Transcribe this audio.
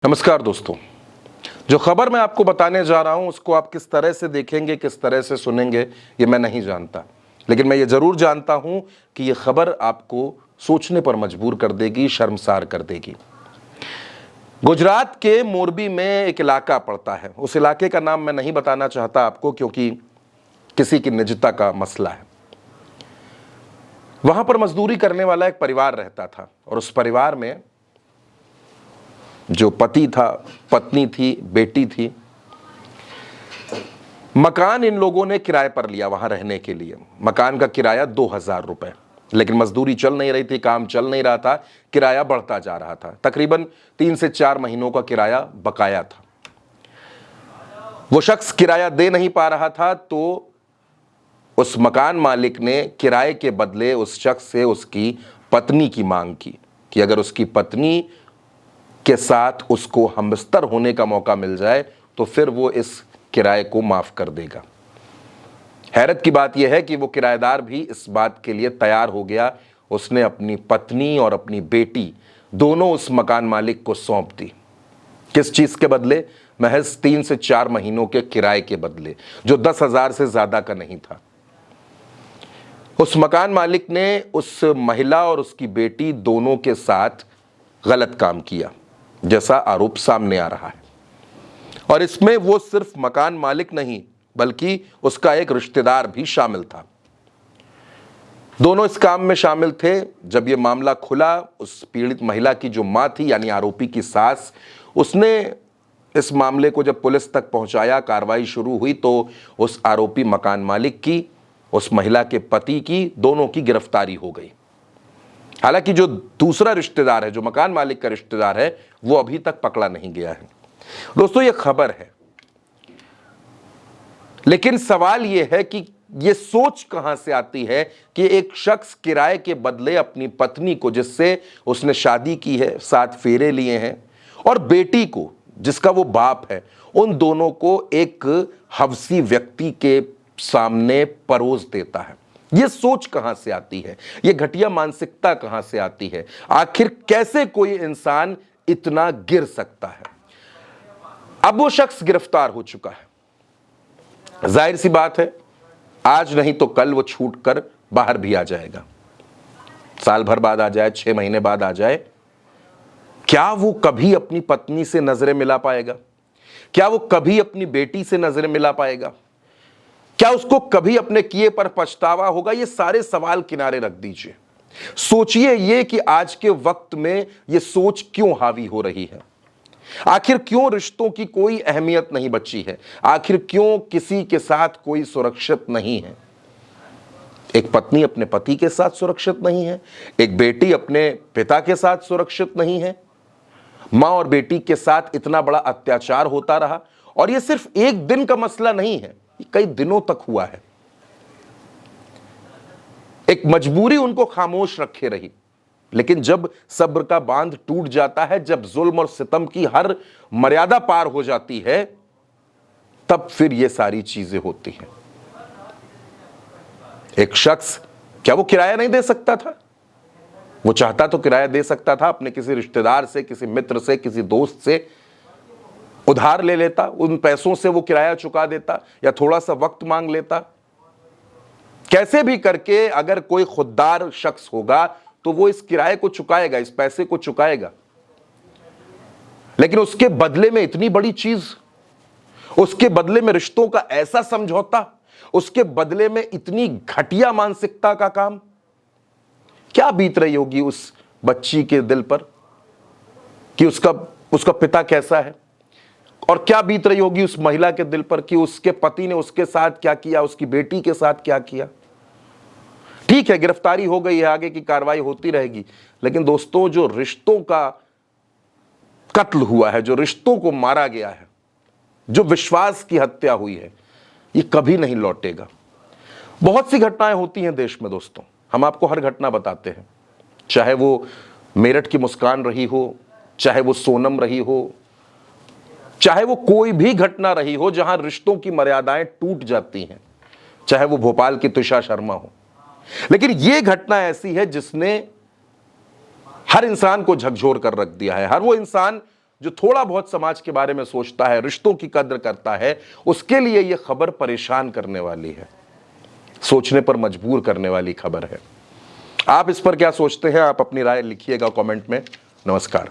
नमस्कार दोस्तों। जो खबर मैं आपको बताने जा रहा हूं उसको आप किस तरह से देखेंगे, किस तरह से सुनेंगे, ये मैं नहीं जानता। लेकिन मैं ये जरूर जानता हूं कि ये खबर आपको सोचने पर मजबूर कर देगी, शर्मसार कर देगी। गुजरात के मोरबी में एक इलाका पड़ता है। उस इलाके का नाम मैं नहीं बताना चाहता आपको, क्योंकि किसी की निजता का मसला है। वहां पर मजदूरी करने वाला एक परिवार रहता था, और उस परिवार में जो पति था, पत्नी थी, बेटी थी। मकान इन लोगों ने किराए पर लिया वहां रहने के लिए। मकान का किराया 2000 रुपए। लेकिन मजदूरी चल नहीं रही थी, काम चल नहीं रहा था, किराया बढ़ता जा रहा था। तकरीबन 3 से 4 महीनों का किराया बकाया था। वो शख्स किराया दे नहीं पा रहा था, तो उस मकान मालिक ने किराए के बदले उस शख्स से उसकी पत्नी की मांग की कि अगर उसकी पत्नी के साथ उसको हमबस्तर होने का मौका मिल जाए तो फिर वो इस किराए को माफ कर देगा। हैरत की बात यह है कि वो किराएदार भी इस बात के लिए तैयार हो गया। उसने अपनी पत्नी और अपनी बेटी दोनों उस मकान मालिक को सौंप दी। किस चीज के बदले? महज 3 से 4 महीनों के किराए के बदले, जो 10,000 से ज्यादा का नहीं था। उस मकान मालिक ने उस महिला और उसकी बेटी दोनों के साथ गलत काम किया, जैसा आरोप सामने आ रहा है। और इसमें वो सिर्फ मकान मालिक नहीं, बल्कि उसका एक रिश्तेदार भी शामिल था। दोनों इस काम में शामिल थे। जब ये मामला खुला, उस पीड़ित महिला की जो मां थी, यानी आरोपी की सास, उसने इस मामले को जब पुलिस तक पहुंचाया, कार्रवाई शुरू हुई, तो उस आरोपी मकान मालिक की, उस महिला के पति की, दोनों की गिरफ्तारी हो गई। हालांकि जो दूसरा रिश्तेदार है, जो मकान मालिक का रिश्तेदार है, वो अभी तक पकड़ा नहीं गया है। दोस्तों, ये खबर है, लेकिन सवाल ये है कि ये सोच कहां से आती है कि एक शख्स किराए के बदले अपनी पत्नी को, जिससे उसने शादी की है, 7 फेरे लिए हैं, और बेटी को, जिसका वो बाप है, उन दोनों को एक हवसी व्यक्ति के सामने परोस देता है। ये सोच कहां से आती है? ये घटिया मानसिकता कहां से आती है? आखिर कैसे कोई इंसान इतना गिर सकता है? अब वो शख्स गिरफ्तार हो चुका है। जाहिर सी बात है, आज नहीं तो कल वो छूट कर बाहर भी आ जाएगा। साल भर बाद आ जाए, 6 महीने बाद आ जाए, क्या वो कभी अपनी पत्नी से नजरें मिला पाएगा? क्या वो कभी अपनी बेटी से नजरें मिला पाएगा? क्या उसको कभी अपने किए पर पछतावा होगा? ये सारे सवाल किनारे रख दीजिए। सोचिए ये कि आज के वक्त में ये सोच क्यों हावी हो रही है। आखिर क्यों रिश्तों की कोई अहमियत नहीं बची है? आखिर क्यों किसी के साथ कोई सुरक्षित नहीं है? एक पत्नी अपने पति के साथ सुरक्षित नहीं है, एक बेटी अपने पिता के साथ सुरक्षित नहीं है। मां और बेटी के साथ इतना बड़ा अत्याचार होता रहा, और यह सिर्फ एक दिन का मसला नहीं है, कई दिनों तक हुआ है। एक मजबूरी उनको खामोश रखे रही। लेकिन जब सब्र का बांध टूट जाता है, जब जुल्म और सितम की हर मर्यादा पार हो जाती है, तब फिर ये सारी चीजें होती हैं। एक शख्स, क्या वो किराया नहीं दे सकता था? वो चाहता तो किराया दे सकता था, अपने किसी रिश्तेदार से, किसी मित्र से, किसी दोस्त से उधार ले लेता, उन पैसों से वो किराया चुका देता, या थोड़ा सा वक्त मांग लेता। कैसे भी करके अगर कोई खुददार शख्स होगा तो वो इस किराए को चुकाएगा, इस पैसे को चुकाएगा। लेकिन उसके बदले में इतनी बड़ी चीज, उसके बदले में रिश्तों का ऐसा समझौता, उसके बदले में इतनी घटिया मानसिकता का काम, क्या बीत रही होगी उस बच्ची के दिल पर कि उसका पिता कैसा है, और क्या बीत रही होगी उस महिला के दिल पर कि उसके पति ने उसके साथ क्या किया, उसकी बेटी के साथ क्या किया। ठीक है, गिरफ्तारी हो गई है, आगे की कार्रवाई होती रहेगी। लेकिन दोस्तों, जो रिश्तों का कत्ल हुआ है, जो रिश्तों को मारा गया है, जो विश्वास की हत्या हुई है, ये कभी नहीं लौटेगा। बहुत सी घटनाएं होती हैं देश में दोस्तों, हम आपको हर घटना बताते हैं। चाहे वो मेरठ की मुस्कान रही हो, चाहे वो सोनम रही हो, चाहे वो कोई भी घटना रही हो जहां रिश्तों की मर्यादाएं टूट जाती हैं, चाहे वो भोपाल की तुषा शर्मा हो। लेकिन यह घटना ऐसी है जिसने हर इंसान को झकझोर कर रख दिया है। हर वो इंसान जो थोड़ा बहुत समाज के बारे में सोचता है, रिश्तों की कद्र करता है, उसके लिए यह खबर परेशान करने वाली है, सोचने पर मजबूर करने वाली खबर है। आप इस पर क्या सोचते हैं? आप अपनी राय लिखिएगा कमेंट में। नमस्कार।